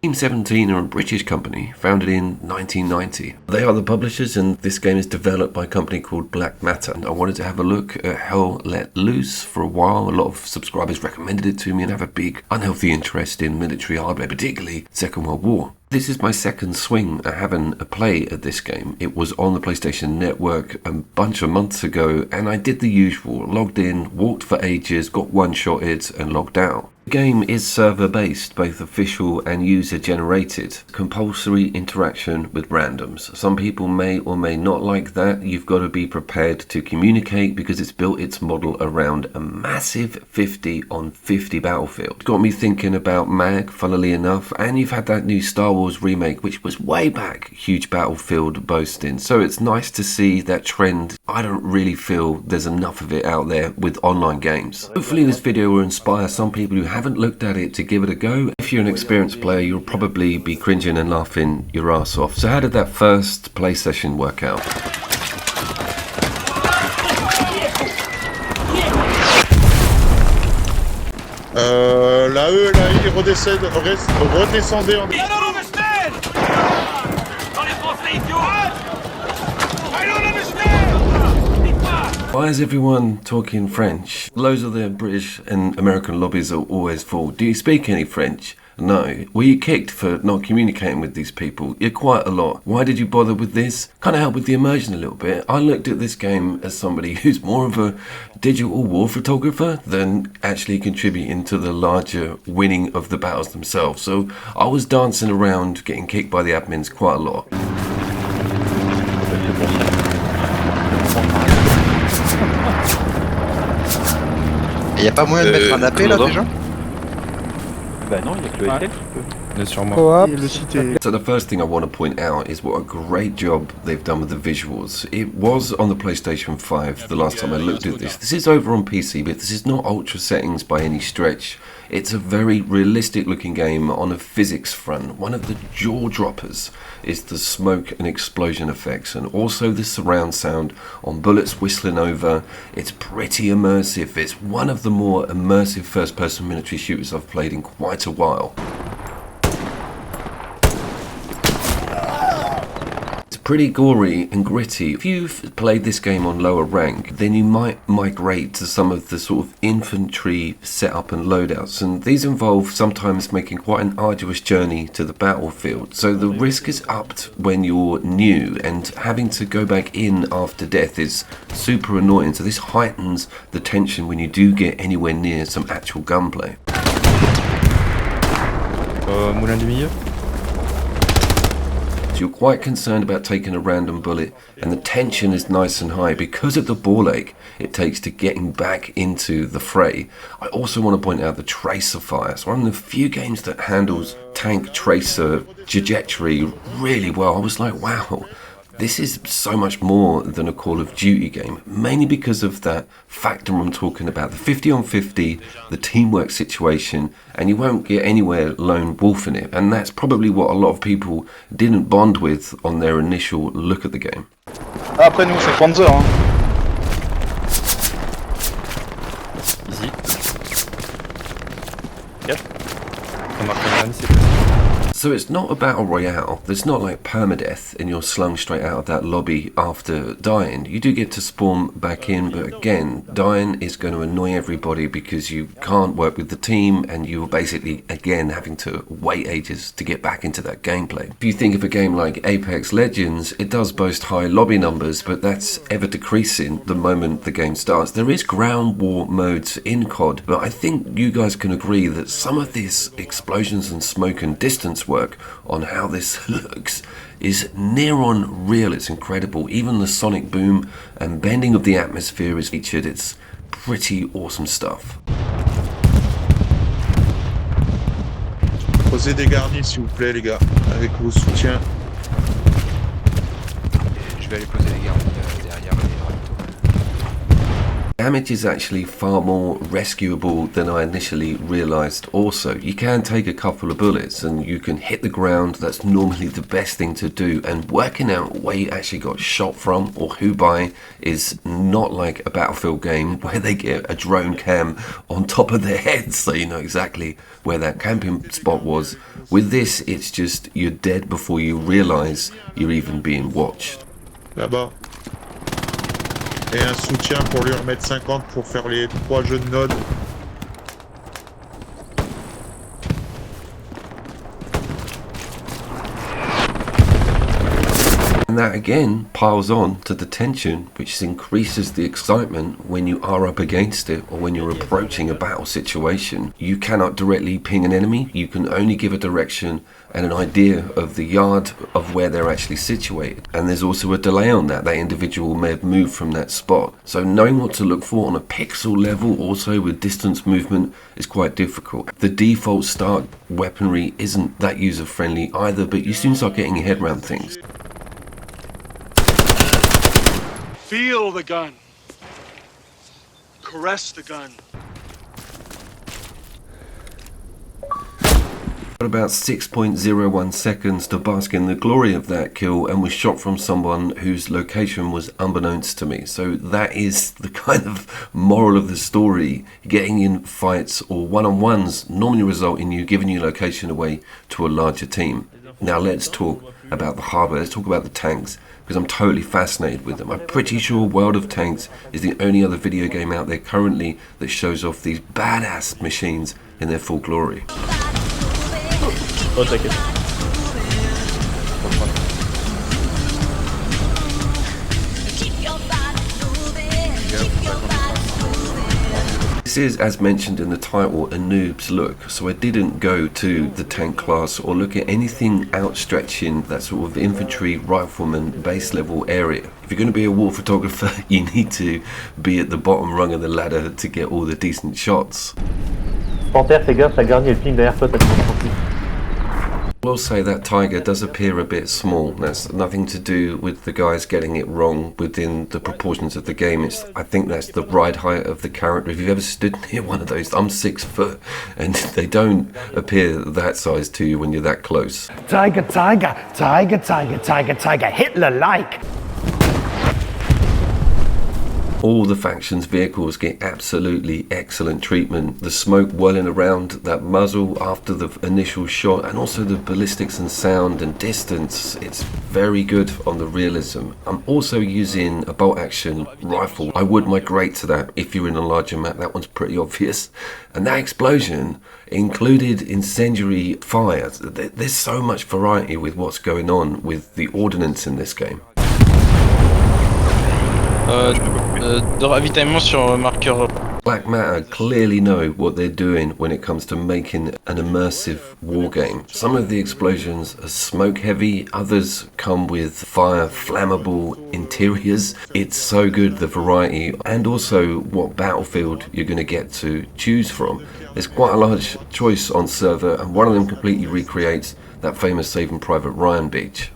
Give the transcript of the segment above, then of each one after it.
Team 17 are a British company founded in 1990. They are the publishers, and this game is developed by a company called Black Matter. And I wanted to have a look at Hell Let Loose for a while. A lot of subscribers recommended it to me and have a big unhealthy interest in military hardware, particularly Second World War. This is my second swing at having a play at this game. It was on the PlayStation Network a bunch of months ago, and I did the usual. Logged in, walked for ages, got one-shotted and logged out. The game is server-based, both official and user-generated. Compulsory interaction with randoms. Some people may or may not like that. You've got to be prepared to communicate because it's built its model around a massive 50 on 50 battlefield. Got me thinking about MAG, funnily enough, and you've had that new Star Wars remake, which was way back, huge battlefield boasting. So it's nice to see that trend. I don't really feel there's enough of it out there with online games. Hopefully this video will inspire some people who haven't looked at it to give it a go. If you're an experienced player, you'll probably be cringing and laughing your ass off. So how did that first play session work out? La E, la I, redescendez en... Why is everyone talking French? Loads of the British and American lobbies are always full. Do you speak any French? No. Were you kicked for not communicating with these people? You're quite a lot. Why did you bother with this? Kind of help with the immersion a little bit. I looked at this game as somebody who's more of a digital war photographer than actually contributing to the larger winning of the battles themselves. So I was dancing around getting kicked by the admins quite a lot. Y'a pas moyen de mettre un AP là déjà? Bah non, y'a que le SL qui peut. Bien sûrement. So the first thing I want to point out is what a great job they've done with the visuals. It was on the PlayStation 5 the last time I looked at this. This is over on PC, but this is not ultra settings by any stretch. It's a very realistic looking game on a physics front. One of the jaw droppers is the smoke and explosion effects, and also the surround sound on bullets whistling over. It's pretty immersive. It's one of the more immersive first person military shooters I've played in quite a while. Pretty gory and gritty. If you've played this game on lower rank, then you might migrate to some of the sort of infantry setup and loadouts, and these involve sometimes making quite an arduous journey to the battlefield. So the risk is upped when you're new, and having to go back in after death is super annoying. So this heightens the tension when you do get anywhere near some actual gunplay. Moulin du milieu. So you're quite concerned about taking a random bullet, and the tension is nice and high because of the ball ache it takes to getting back into the fray. I also want to point out the tracer fire. It's one of the few games that handles tank tracer trajectory really well. I was like, wow, this is so much more than a Call of Duty game, mainly because of that factor I'm talking about, the 50 on 50, the teamwork situation, and you won't get anywhere lone wolfing it, and that's probably what a lot of people didn't bond with on their initial look at the game. Après nous, c'est Panzer, hein. Ici. Yep. Ça marque un c'est possible. So it's not a battle royale. There's not like permadeath and you're slung straight out of that lobby after dying. You do get to spawn back in, but again, dying is going to annoy everybody because you can't work with the team and you're basically, again, having to wait ages to get back into that gameplay. If you think of a game like Apex Legends, it does boast high lobby numbers, but that's ever decreasing the moment the game starts. There is ground war modes in COD, but I think you guys can agree that some of this explosions and smoke and distance work on how this looks is near on real. It's incredible. Even the sonic boom and bending of the atmosphere is featured. It's pretty awesome stuff. Posez des garnis s'il vous plaît les gars, avec vos soutiens. Je vais aller poser les garnis derrière les râteaux. Damage is actually far more rescuable than I initially realised also. You can take a couple of bullets and you can hit the ground. That's normally the best thing to do, and working out where you actually got shot from or who by is not like a Battlefield game where they get a drone cam on top of their heads so you know exactly where that camping spot was. With this, it's just you're dead before you realise you're even being watched. Là-bas. Et un soutien pour lui remettre 50 pour faire les 3 jeux de nodes. And that again piles on to the tension, which increases the excitement when you are up against it or when you're approaching a battle situation. You cannot directly ping an enemy, you can only give a direction and an idea of the yard of where they're actually situated. And there's also a delay on that. That individual may have moved from that spot. So knowing what to look for on a pixel level also with distance movement is quite difficult. The default start weaponry isn't that user friendly either, but you soon start getting your head around things. Feel the gun. Caress the gun. Got about 6.01 seconds to bask in the glory of that kill and was shot from someone whose location was unbeknownst to me. So that is the kind of moral of the story. Getting in fights or one-on-ones normally result in you giving your location away to a larger team. Now let's talk about the hardware. Let's talk about the tanks, because I'm totally fascinated with them. I'm pretty sure World of Tanks is the only other video game out there currently that shows off these badass machines in their full glory. Oh, t'inquiète. This is, as mentioned in the title, a noob's look, so I didn't go to the tank class or look at anything outstretching that sort of infantry, rifleman, base level area. If you're going to be a war photographer, you need to be at the bottom rung of the ladder to get all the decent shots. Panthère, fais gaffe, la garnie elle filme derrière toi, t'as des tranquille. I will say that tiger does appear a bit small. That's nothing to do with the guys getting it wrong within the proportions of the game. I think that's the ride height of the character. If you've ever stood near one of those, I'm 6 foot, and they don't appear that size to you when you're that close. Tiger, tiger, tiger, tiger, tiger, tiger, Hitler-like. All the factions' vehicles get absolutely excellent treatment. The smoke whirling around that muzzle after the initial shot, and also the ballistics and sound and distance, it's very good on the realism. I'm also using a bolt action rifle. I would migrate to that if you're in a larger map. That one's pretty obvious. And that explosion included incendiary fire. There's so much variety with what's going on with the ordnance in this game. De ravitaillement sur marqueur. Black Matter clearly know what they're doing when it comes to making an immersive war game. Some of the explosions are smoke heavy, others come with fire flammable interiors. It's so good, the variety, and also what battlefield you're going to get to choose from. There's quite a large choice on server, and one of them completely recreates that famous Saving Private Ryan beach.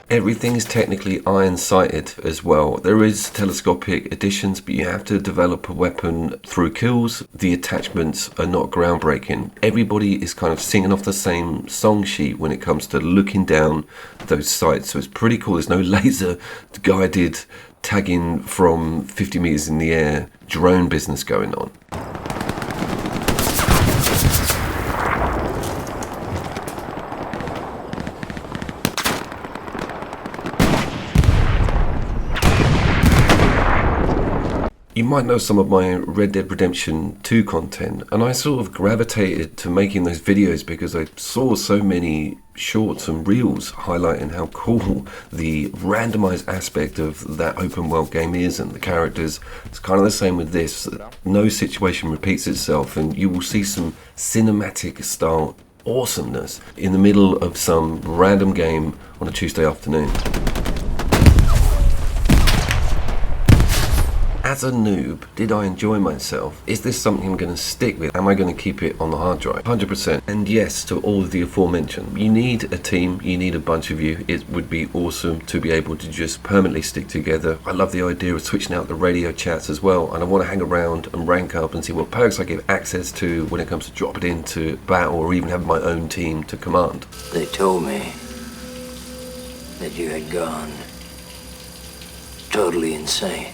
Everything is technically iron-sighted as well. There is telescopic additions, but you have to develop a weapon through kills. The attachments are not groundbreaking. Everybody is kind of singing off the same song sheet when it comes to looking down those sights, so it's pretty cool. There's no laser-guided tagging from 50 meters in the air drone business going on. You might know some of my Red Dead Redemption 2 content, and I sort of gravitated to making those videos because I saw so many shorts and reels highlighting how cool the randomized aspect of that open world game is, and the characters. It's kind of the same with this. No situation repeats itself, and you will see some cinematic style awesomeness in the middle of some random game on a Tuesday afternoon. As a noob, did I enjoy myself? Is this something I'm going to stick with? Am I going to keep it on the hard drive? 100%. And yes to all of the aforementioned. You need a team, you need a bunch of you. It would be awesome to be able to just permanently stick together. I love the idea of switching out the radio chats as well, and I want to hang around and rank up and see what perks I get access to when it comes to dropping into battle or even having my own team to command. They told me that you had gone totally insane.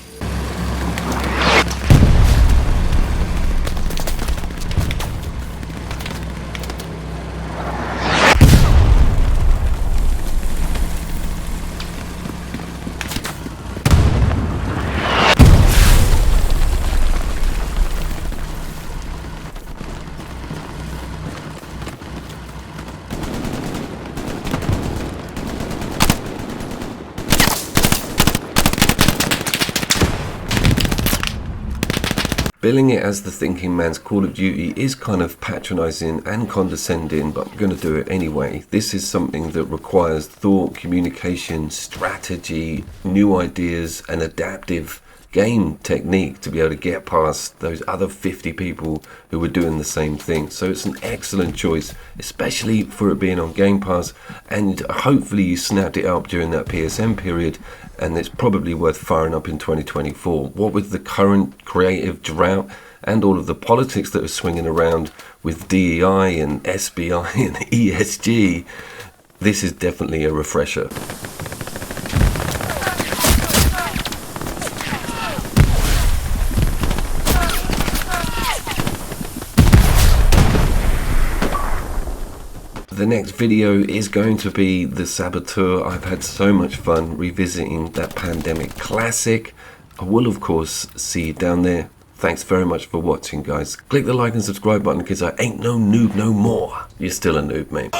Billing it as the thinking man's Call of Duty is kind of patronising and condescending, but I'm going to do it anyway. This is something that requires thought, communication, strategy, new ideas, and adaptive game technique to be able to get past those other 50 people who were doing the same thing. So it's an excellent choice, especially for it being on Game Pass, and hopefully you snapped it up during that PSN period, and it's probably worth firing up in 2024. What with the current creative drought and all of the politics that are swinging around with DEI and SBI and ESG, this is definitely a refresher. The next video is going to be The Saboteur. I've had so much fun revisiting that pandemic classic. I will of course see you down there. Thanks very much for watching, guys. Click the like and subscribe button because I ain't no noob no more. You're still a noob, mate.